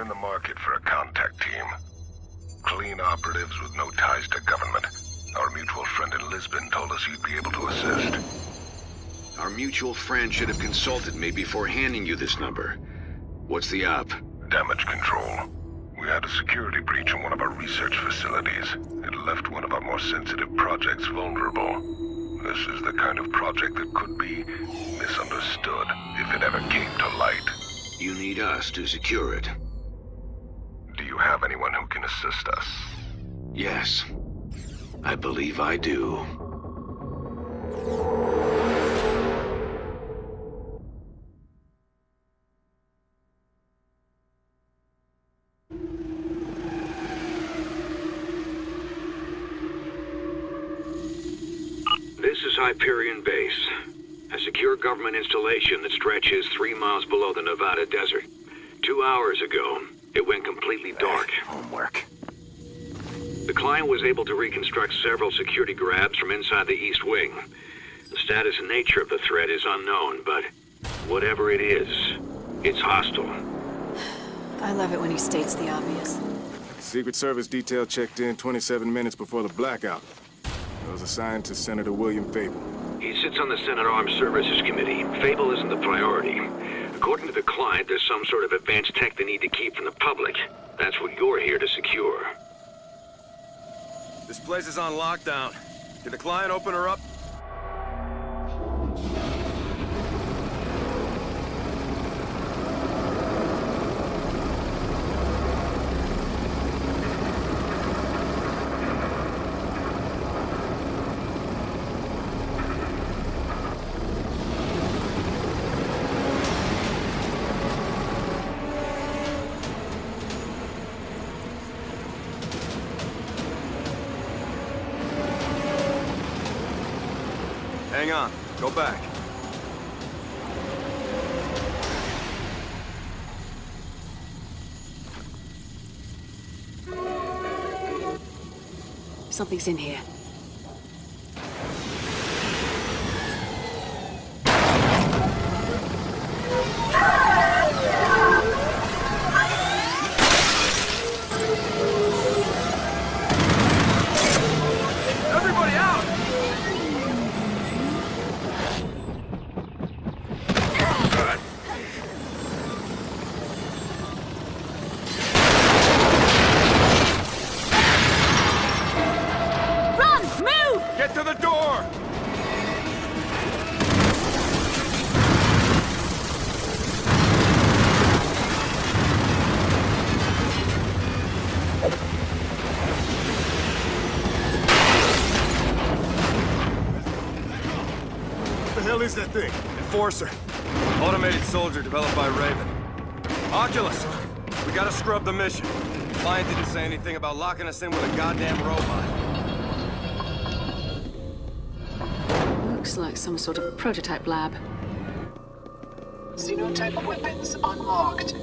the market for a contact team. Clean operatives with no ties to government. Our mutual friend in Lisbon told us you'd be able to assist. Our mutual friend should have consulted me before handing you this number. What's the up? Damage control. We had a security breach in one of our research facilities. It left one of our more sensitive projects vulnerable. This is the kind of project that could be misunderstood if it ever came to light. You need us to secure it. Do you have anyone who can assist us? Yes. I believe I do. This is Hyperion Base, a secure government installation that stretches 3 miles below the Nevada desert. 2 hours ago, it went completely dark. Homework. The client was able to reconstruct several security grabs from inside the East Wing. The status and nature of the threat is unknown, but whatever it is, it's hostile. I love it when he states the obvious. Secret Service detail checked in 27 minutes before the blackout. It was assigned to Senator William Fable. He sits on the Senate Armed Services Committee. Fable isn't the priority. According to the client, there's some sort of advanced tech they need to keep from the public. That's what you're here to secure. This place is on lockdown. Can the client open her up? Hang on. Go back. Something's in here. Everybody out! Run! Move! Get to the door! What the hell is that thing? Enforcer. Automated soldier developed by Raven. Oculus! We gotta scrub the mission. Client didn't say anything about locking us in with a goddamn robot. Looks like some sort of prototype lab. Xenotype weapons unlocked.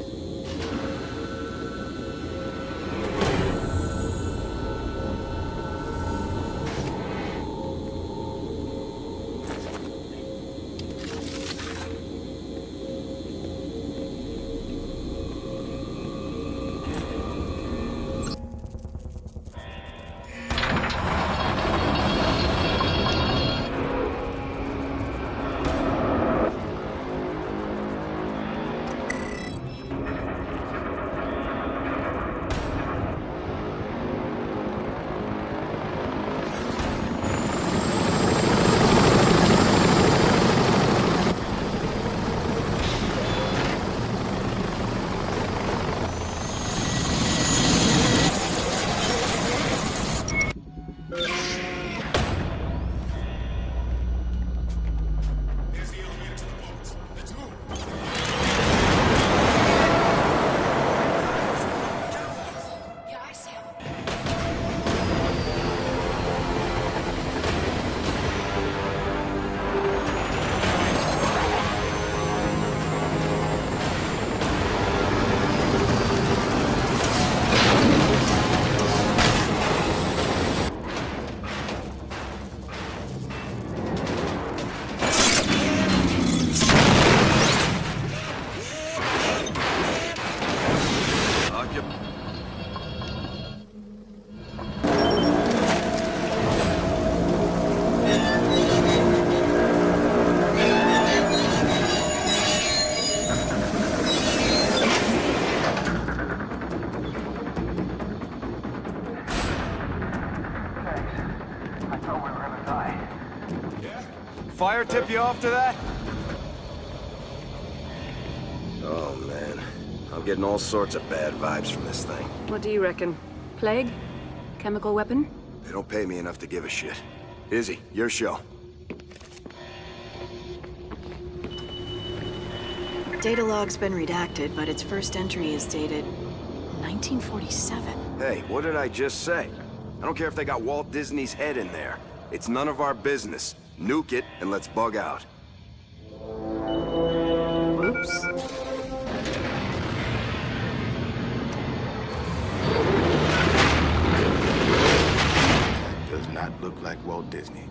fire tip you off to that? Oh, man. I'm getting all sorts of bad vibes from this thing. What do you reckon? Plague? Chemical weapon? They don't pay me enough to give a shit. Izzy, your show. Data log's been redacted, but its first entry is dated 1947. Hey, what did I just say? I don't care if they got Walt Disney's head in there. It's none of our business. Nuke it, and let's bug out. Oops. That does not look like Walt Disney.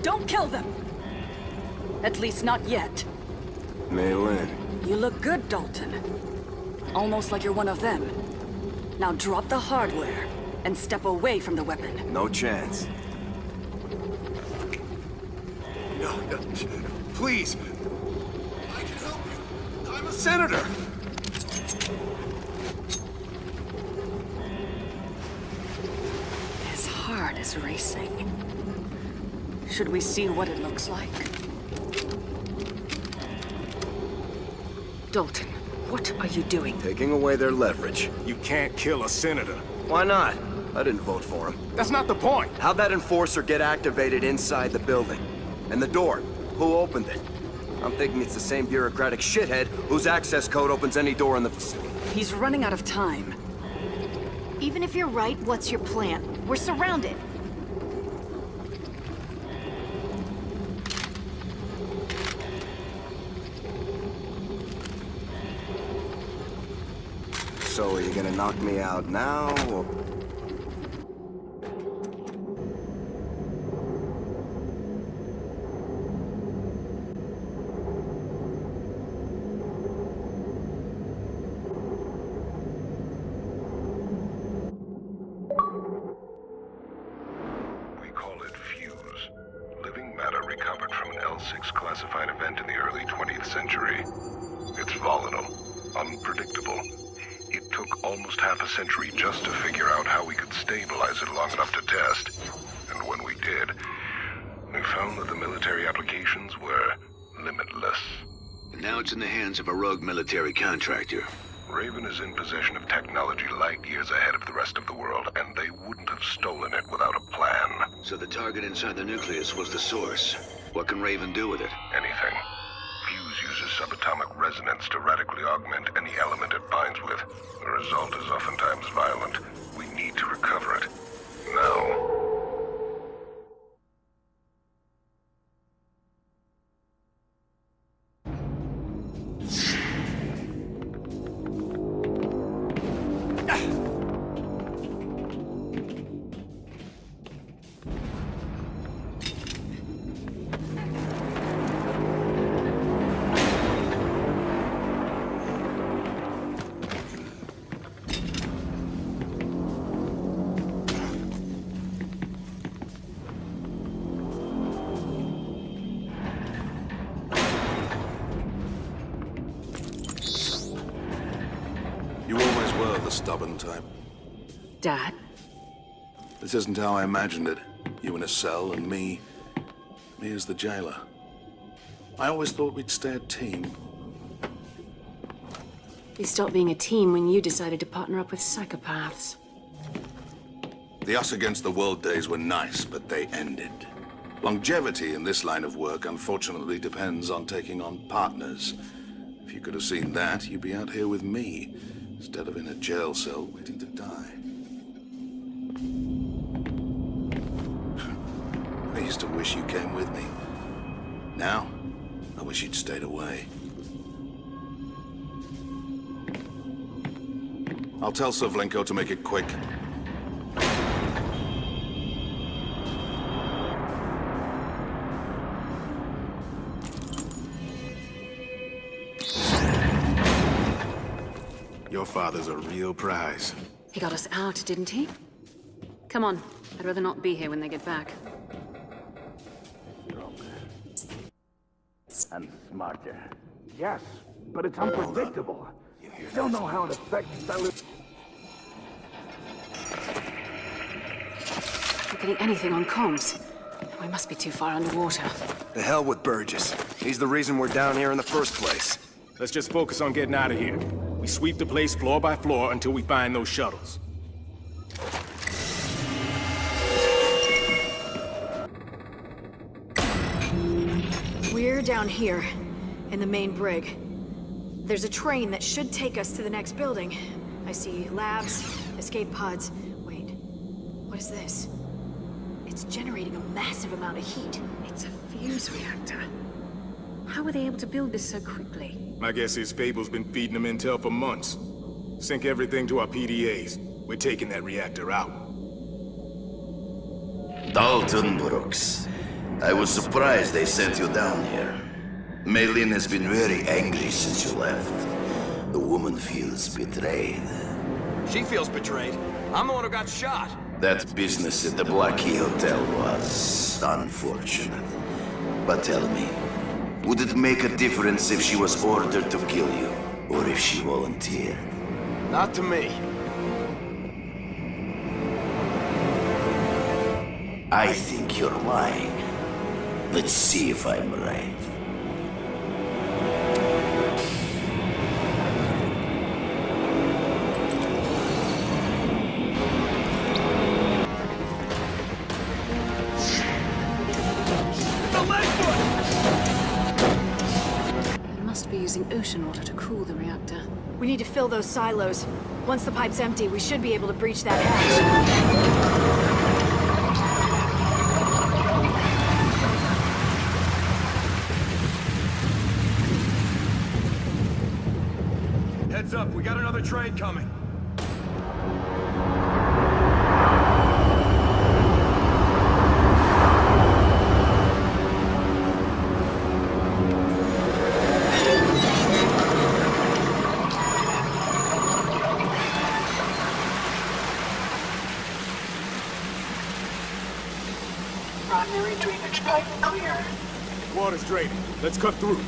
Don't kill them! At least not yet. Maylin. You look good, Dalton. Almost like you're one of them. Now drop the hardware and step away from the weapon. No chance. No, please. I can help you. I'm a senator. His heart is racing. Should we see what it looks like? Dalton, what are you doing? Taking away their leverage. You can't kill a senator. Why not? I didn't vote for him. That's not the point. How'd that enforcer get activated inside the building? And the door? Who opened it? I'm thinking it's the same bureaucratic shithead whose access code opens any door in the facility. He's running out of time. Even if you're right, what's your plan? We're surrounded. So are you gonna knock me out now, or...? We call it fuse. Living matter recovered from an L6 classified event in the early 20th century. It's volatile, unpredictable. It took almost half a century just to figure out how we could stabilize it long enough to test. And when we did, we found that the military applications were limitless. And now it's in the hands of a rogue military contractor. Raven is in possession of technology light years ahead of the rest of the world, and they wouldn't have stolen it without a plan. So the target inside the nucleus was the source. What can Raven do with it? Anything. Fuse uses subatomic resonance to radically augment any element it binds with. The result is oftentimes violent. We need to recover it. Now. You always were the stubborn type. Dad? This isn't how I imagined it. You in a cell and me as the jailer. I always thought we'd stay a team. You stopped being a team when you decided to partner up with psychopaths. The us against the world days were nice, but they ended. Longevity in this line of work unfortunately depends on taking on partners. If you could have seen that, you'd be out here with me, instead of in a jail cell waiting to die. I used to wish you came with me. Now, I wish you'd stayed away. I'll tell Savlenko to make it quick. Your father's a real prize. He got us out, didn't he? Come on. I'd rather not be here when they get back. And smarter. Yes, but it's unpredictable. You don't know how it affects dilute. Not getting anything on comms. We must be too far underwater. The hell with Burgess. He's the reason we're down here in the first place. Let's just focus on getting out of here. We sweep the place floor by floor until we find those shuttles. We're down here, in the main brig. There's a train that should take us to the next building. I see labs, escape pods. Wait, what is this? It's generating a massive amount of heat. It's a fuse reactor. How were they able to build this so quickly? My guess is Fable's been feeding them intel for months. Sync everything to our PDAs. We're taking that reactor out. Dalton Brooks. I was surprised they sent you down here. Maylin has been very angry since you left. The woman feels betrayed. She feels betrayed. I'm the one who got shot. That business at the Black Key Hotel was unfortunate. But tell me, would it make a difference if she was ordered to kill you, or if she volunteered? Not to me. I think you're lying. Let's see if I'm right. They must be using ocean water to cool the reactor. We need to fill those silos. Once the pipe's empty, we should be able to breach that hatch. Heads up, we got another train coming. Primary drainage pipe clear. Water's draining. Let's cut through.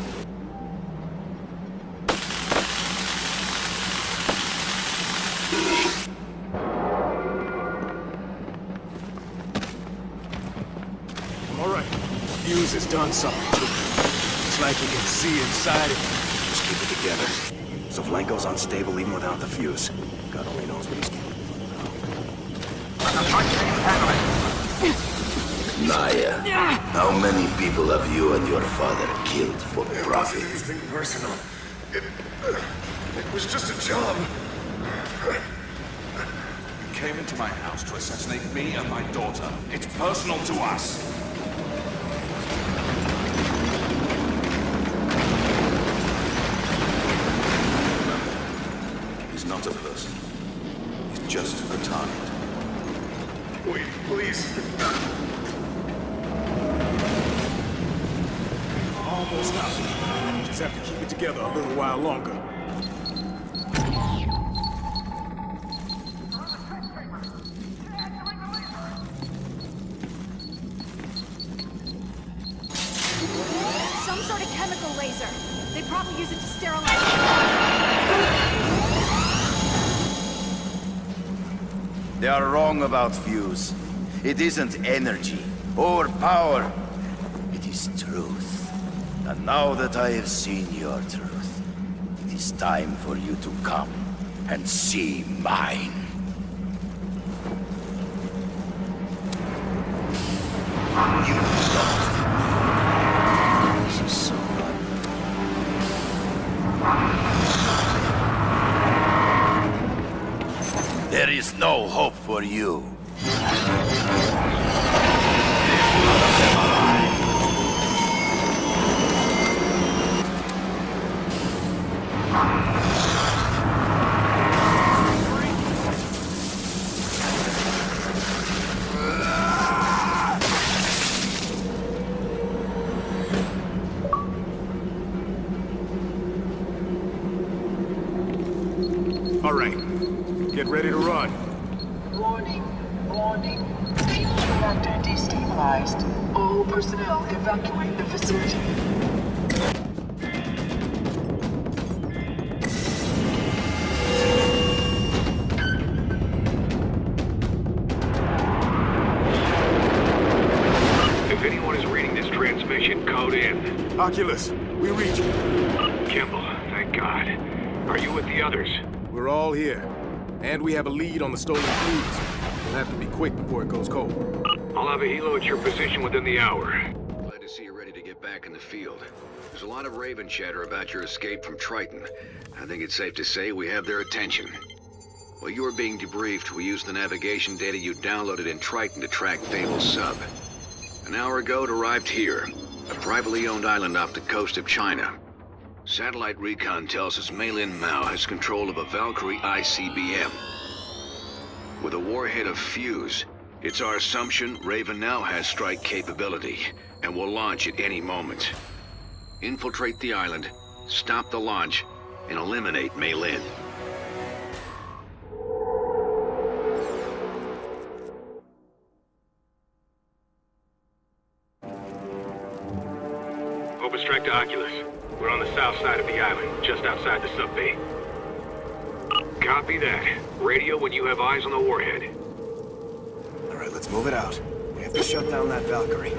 All right. Fuse has done something to it. It's like you can see inside it. Just keep it together. Savlenko's unstable even without the fuse. God only knows what he's capable of. Naya, how many people have you and your father killed for profit? Anything personal. It was just a job. You came into my house to assassinate me and my daughter. It's personal to us. He's not a person. He's just a target. Wait, please. Almost out. Just have to keep it together a little while longer. Some sort of chemical laser. They probably use it to sterilize. They are wrong about fuse. It isn't energy or power. It is truth. And now that I have seen your truth, it is time for you to come and see mine. You don't. This is so good. There is no hope for you. All right, get ready to run. Warning. Warning. Fuel reactor destabilized. All personnel evacuate the facility. If anyone is reading this transmission, code in. Oculus, we reach you. Kimball, thank God. Are you with the others? We're all here. And we have a lead on the stolen fuse. We'll have to be quick before it goes cold. I'll have a helo at your position within the hour. Glad to see you're ready to get back in the field. There's a lot of Raven chatter about your escape from Triton. I think it's safe to say we have their attention. While you were being debriefed, we used the navigation data you downloaded in Triton to track Fable's sub. An hour ago, it arrived here, a privately owned island off the coast of China. Satellite recon tells us Meilin Mao has control of a Valkyrie ICBM. With a warhead of fuse, it's our assumption Raven now has strike capability, and will launch at any moment. Infiltrate the island, stop the launch, and eliminate Meilin. Overstrike to Oculus. We're on the south side of the island, just outside the sub-bay. Copy that. Radio when you have eyes on the warhead. All right, let's move it out. We have to shut down that Valkyrie.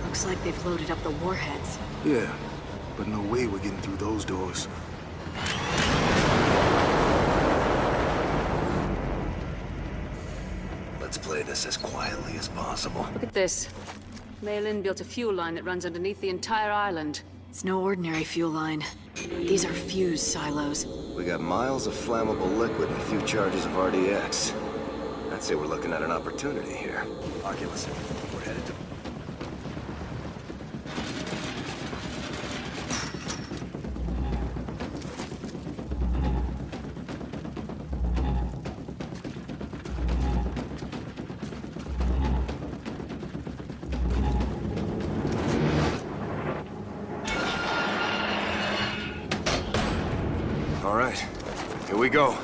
Looks like they've loaded up the warheads. Yeah, but no way we're getting through those doors. Let's play this as quietly as possible. Look at this. Meilin built a fuel line that runs underneath the entire island. It's no ordinary fuel line. These are fuse silos. We got miles of flammable liquid and a few charges of RDX. I'd say we're looking at an opportunity here. Oculus, we're headed to... All right, here we go.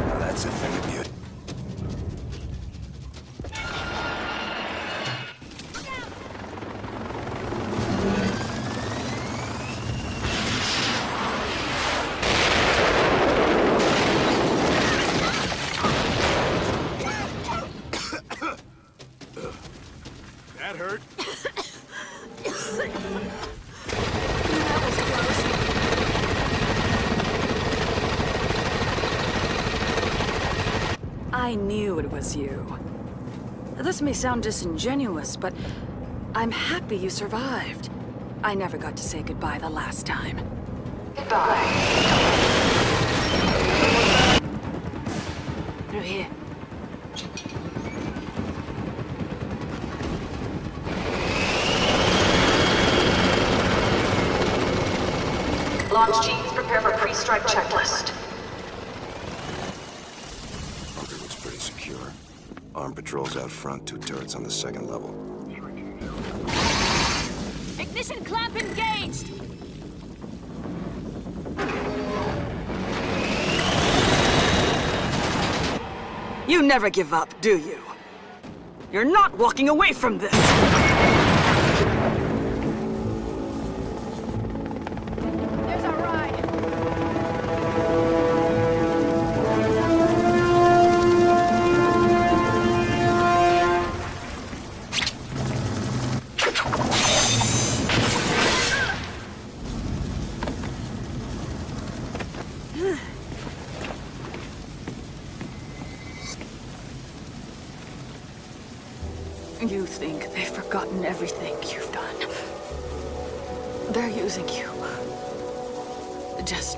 Now that's a thing of beauty. That hurt. I knew it was you. This may sound disingenuous, but I'm happy you survived. I never got to say goodbye the last time. Goodbye. Through here. Launch teams prepare for pre-strike checklist. Bunker looks pretty secure. Armed patrols out front, 2 turrets on the 2nd level. Ignition clamp engaged! You never give up, do you? You're not walking away from this! There's our ride. think they've forgotten everything you've done. They're using you. Just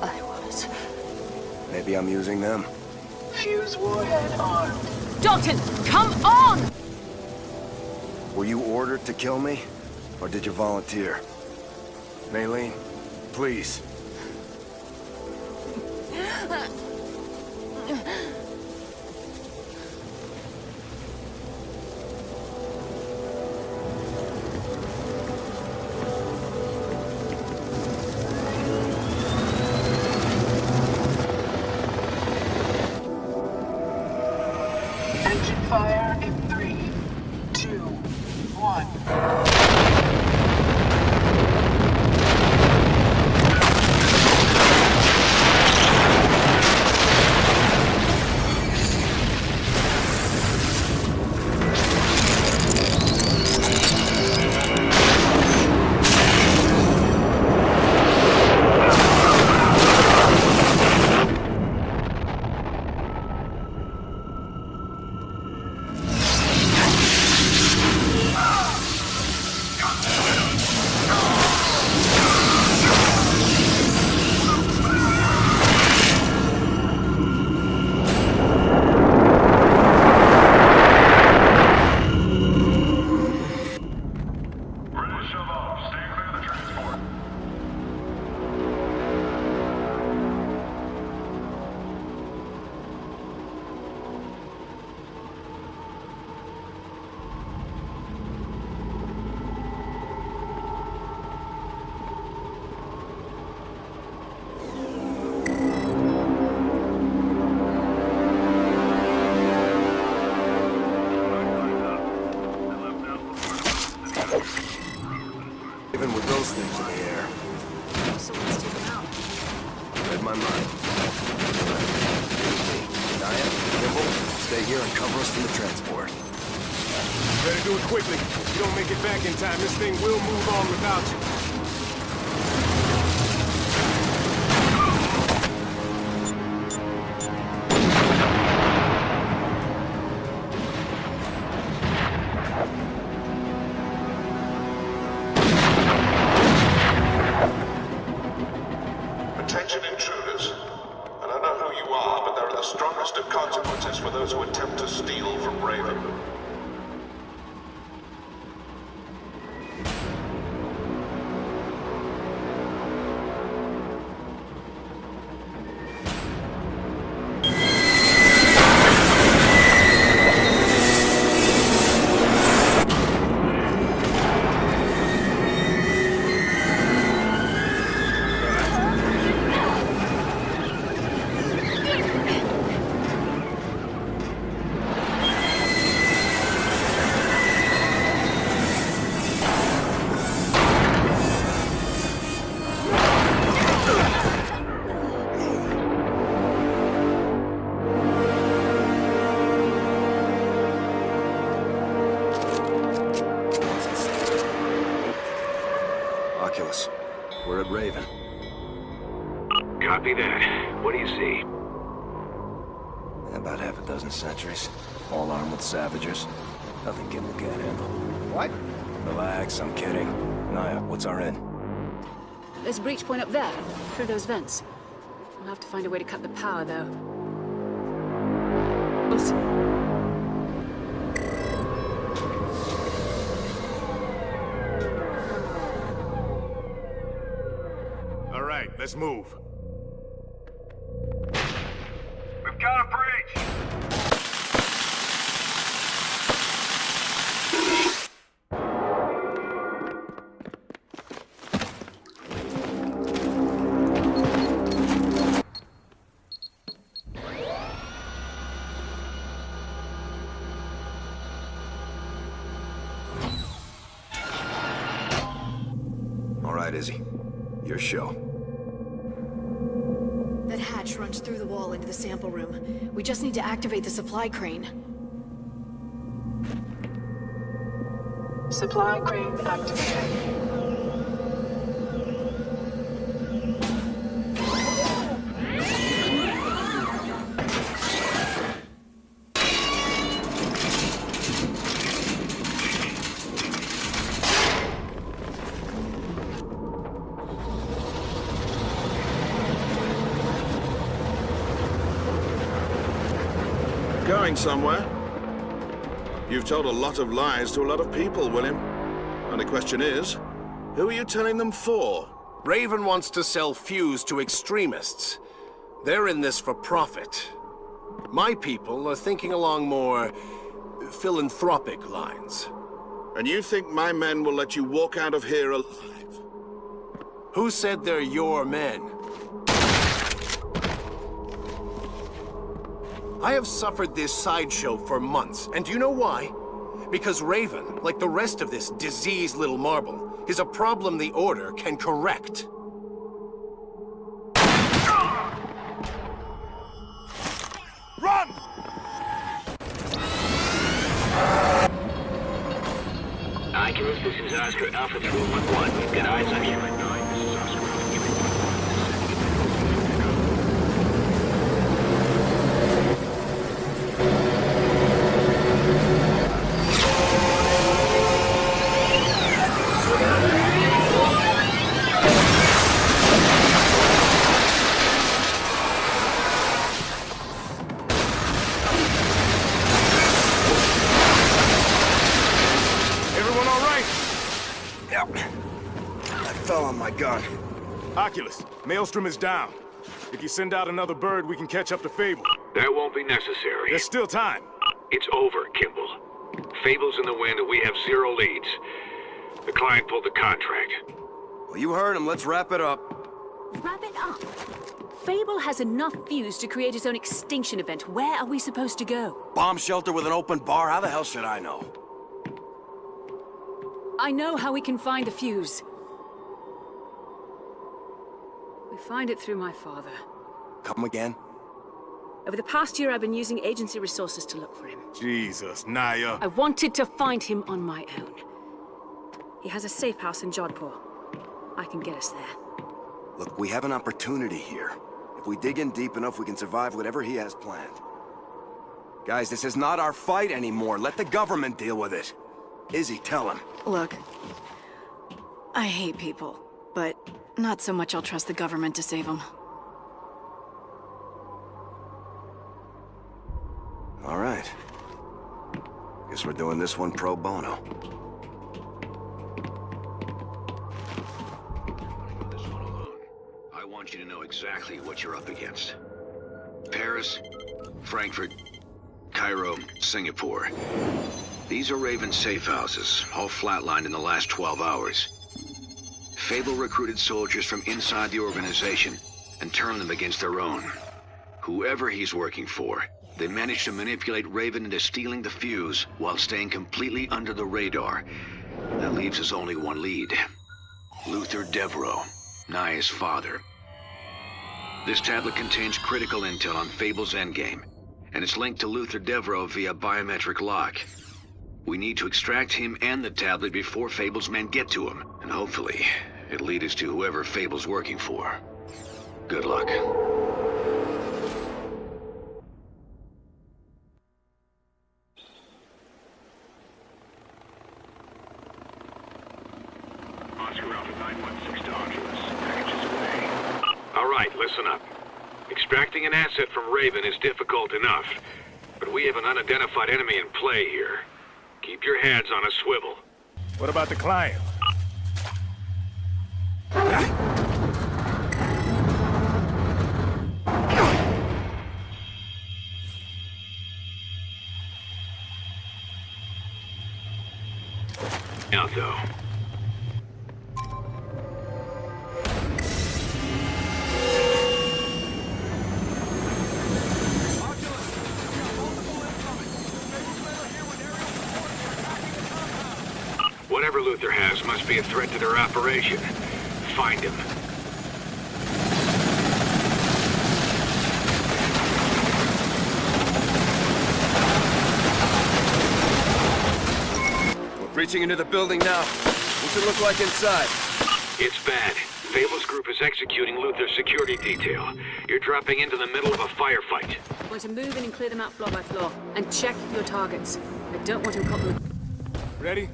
like I was. Maybe I'm using them. Fuse warhead armed. Dalton, come on! Were you ordered to kill me? Or did you volunteer? Maylene, please. Engine fire in 3, 2, 1. Even with those things in the air. So let's take them out. Read my mind. Naya, Nimble, stay here and cover us from the transport. Better do it quickly. If you don't make it back in time, this thing will move on without you. Attention intruders. I don't know who you are, but there are the strongest of consequences for those who attempt to steal from Raven. Oculus, we're at Raven. Copy that. What do you see? About half a dozen sentries, all armed with Savagers. Nothing Gimbal can't handle. What? Relax, I'm kidding. Naya, what's our in? There's a breach point up there, through those vents. We'll have to find a way to cut the power, though. Oops. All right, let's move. We've got a breach! All right, Izzy. Your show. That hatch runs through the wall into the sample room. We just need to activate the supply crane. Supply crane activated. going somewhere. You've told a lot of lies to a lot of people, William. And the question is, who are you telling them for? Raven wants to sell fuse to extremists. They're in this for profit. My people are thinking along more philanthropic lines. And you think my men will let you walk out of here alive? Who said they're your men? I have suffered this sideshow for months, and do you know why? Because Raven, like the rest of this diseased little marble, is a problem the Order can correct. Run! Oculus, this is Oscar Alpha 311. We've got eyes on you. 9, this is Oscar Alpha 311. Everyone all right? Yep. I fell on my gun. Oculus, Maelstrom is down. If you send out another bird, we can catch up to Fable. That won't be necessary. There's still time. It's over, Kimball. Fable's in the wind and we have 0 leads. The client pulled the contract. Well, you heard him. Let's wrap it up. Wrap it up. Fable has enough fuse to create his own extinction event. Where are we supposed to go? Bomb shelter with an open bar? How the hell should I know? I know how we can find the fuse. We find it through my father. Come again? Over the past year, I've been using agency resources to look for him. Jesus, Naya. I wanted to find him on my own. He has a safe house in Jodhpur. I can get us there. Look, we have an opportunity here. If we dig in deep enough, we can survive whatever he has planned. Guys, this is not our fight anymore. Let the government deal with it. Izzy, tell him. Look, I hate people, but not so much I'll trust the government to save them. All right. Guess we're doing this one pro bono. I want you to know exactly what you're up against. Paris, Frankfurt, Cairo, Singapore. These are Raven safe houses, all flatlined in the last 12 hours. Fable recruited soldiers from inside the organization and turned them against their own. Whoever he's working for, they managed to manipulate Raven into stealing the fuse while staying completely under the radar. That leaves us only one lead. Luther Devereaux, Naya's father. This tablet contains critical intel on Fable's endgame, and it's linked to Luther Devereaux via biometric lock. We need to extract him and the tablet before Fable's men get to him, and hopefully, it'll lead us to whoever Fable's working for. Good luck. Oscar Alpha 916 to Oculus. Packages away. All right, listen up. Extracting an asset from Raven is difficult enough, but we have an unidentified enemy in play here. Keep your heads on a swivel. What about the client? Out though. Whatever Luther has must be a threat to their operation. Find him. We're breaching into the building now. What's it look like inside? It's bad. Fable's group is executing Luther's security detail. You're dropping into the middle of a firefight. I want to move in and clear them out floor by floor. And check your targets. I don't want him caught with... Ready?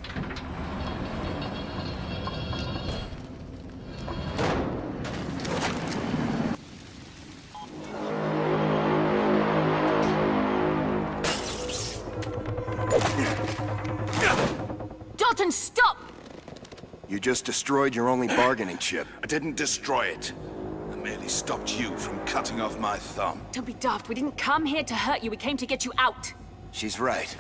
You just destroyed your only bargaining chip. I didn't destroy it. I merely stopped you from cutting off my thumb. Don't be daft. We didn't come here to hurt you. We came to get you out. She's right.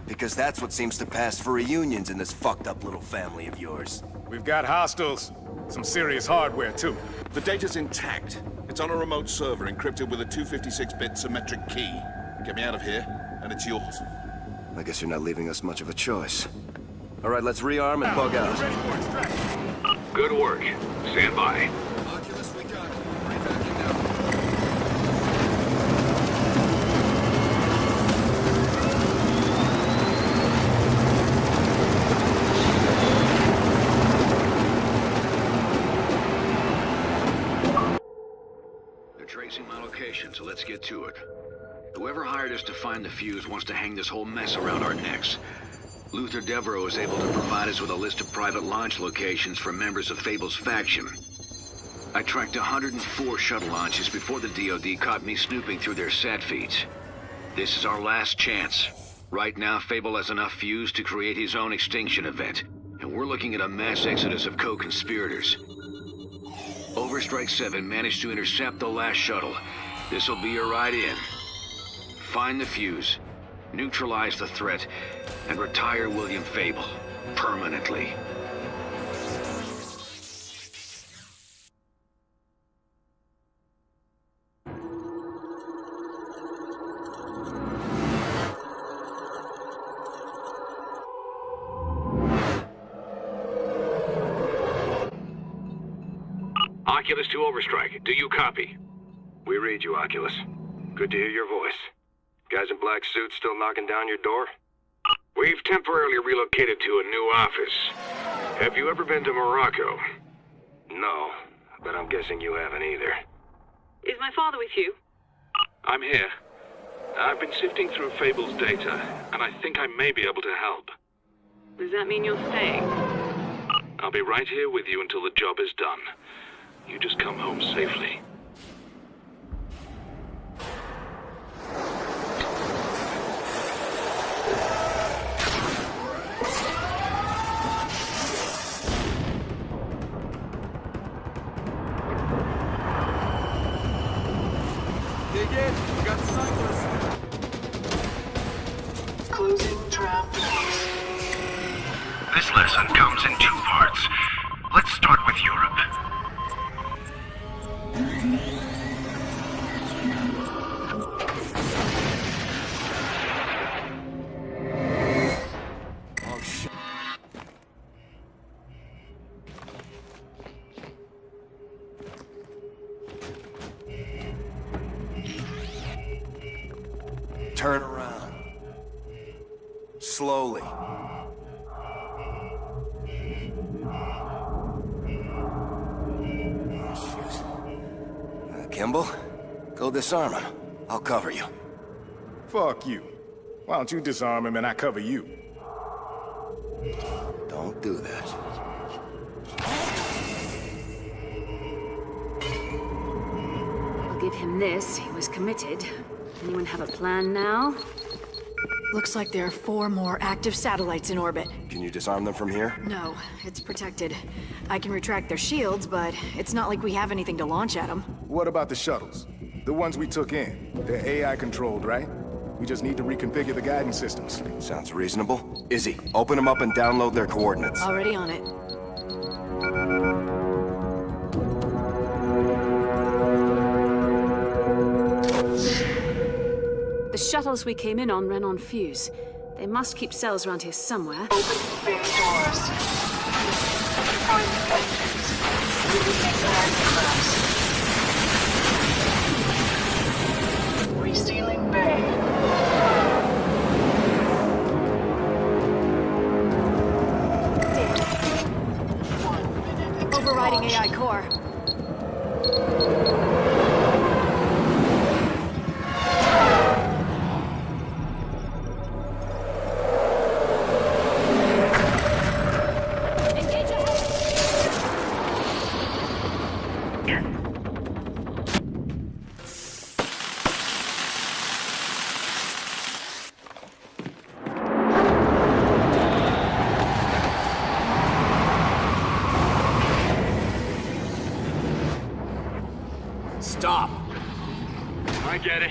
Because that's what seems to pass for reunions in this fucked up little family of yours. We've got hostiles. Some serious hardware, too. The data's intact. It's on a remote server encrypted with a 256-bit symmetric key. Get me out of here, and it's yours. I guess you're not leaving us much of a choice. All right, let's rearm and bug out. Good work. Stand by. Oculus, we got you. Right back in now. They're tracing my location, so let's get to it. Whoever hired us to find the fuse wants to hang this whole mess around our necks. Luther Devereaux is able to provide us with a list of private launch locations for members of Fable's faction. I tracked 104 shuttle launches before the DoD caught me snooping through their sat feeds. This is our last chance. Right now, Fable has enough fuse to create his own extinction event, and we're looking at a mass exodus of co-conspirators. Overstrike 7 managed to intercept the last shuttle. This'll be your ride in. Find the fuse, neutralize the threat, and retire William Fable permanently. Oculus to Overstrike. Do you copy? We read you, Oculus. Good to hear your voice. Guys in black suits still knocking down your door? We've temporarily relocated to a new office. Have you ever been to Morocco? No, but I'm guessing you haven't either. Is my father with you? I'm here. I've been sifting through Fable's data, and I think I may be able to help. Does that mean you're staying? I'll be right here with you until the job is done. You just come home safely. Dig in. We got cyclists. Closing trap. This lesson comes in two parts. Let's start with Europe. Oh, shit. Turn around. Slowly. Kimball, go disarm him. I'll cover you. Fuck you. Why don't you disarm him and I cover you? Don't do that. I'll give him this. He was committed. Anyone have a plan now? Looks like there are 4 more active satellites in orbit. Can you disarm them from here? No, it's protected. I can retract their shields, but it's not like we have anything to launch at them. What about the shuttles? The ones we took in. They're AI controlled, right? We just need to reconfigure the guidance systems. Sounds reasonable. Izzy, open them up and download their coordinates. Already on it. The shuttles we came in on ran on fuse. They must keep cells around here somewhere. Open bay doors. Find the entrance. Releasing landing traps. Resealing bay. Overriding AI core. stop. I get it.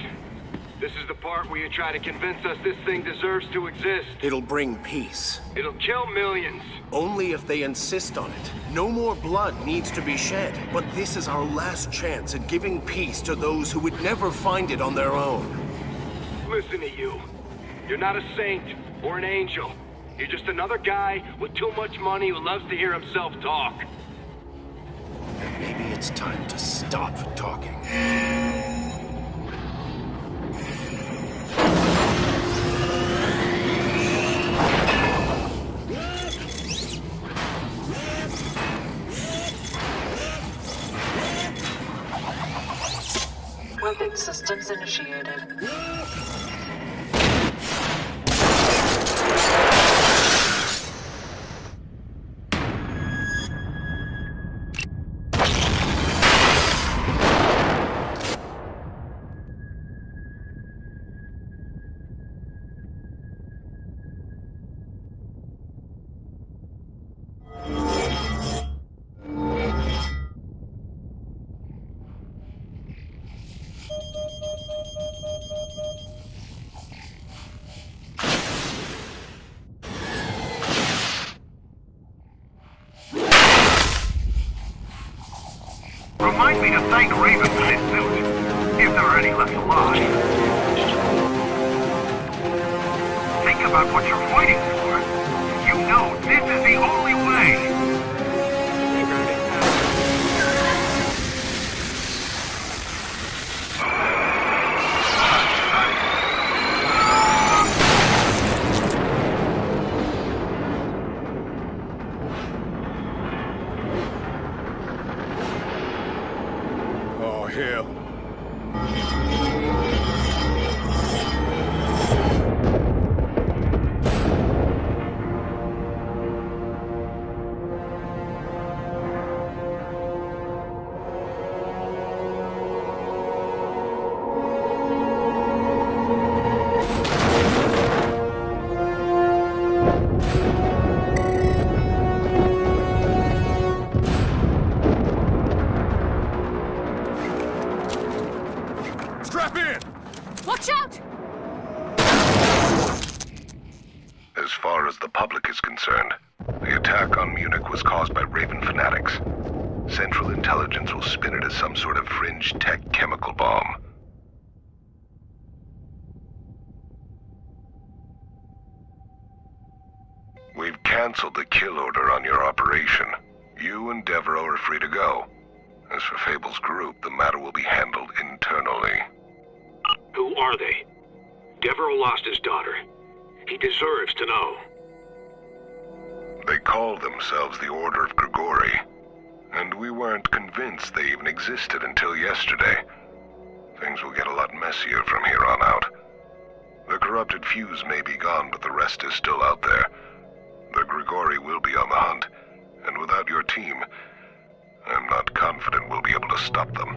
This is the part where you try to convince us this thing deserves to exist. It'll bring peace. It'll kill millions. Only if they insist on it. No more blood needs to be shed. But this is our last chance at giving peace to those who would never find it on their own. Listen to you. You're not a saint or an angel. You're just another guy with too much money who loves to hear himself talk. And maybe it's time to stop talking. Weapon systems initiated. Remind me to thank Raven for his suit, if there are any left alive. Think about what you're fighting for. You know this is the only way. Oh, hell. Strap in! Watch out! As far as the public is concerned, the attack on Munich was caused by Raven fanatics. Central Intelligence will spin it as some sort of fringe tech chemical bomb. We've canceled the kill order on your operation. You and Devereaux are free to go. As for Fable's group, the matter will be handled internally. Who are they? Devereaux lost his daughter. He deserves to know. They call themselves the Order of Grigori, and we weren't convinced they even existed until yesterday. Things will get a lot messier from here on out. The corrupted fuse may be gone, but the rest is still out there. The Grigori will be on the hunt, and without your team, I'm not confident we'll be able to stop them.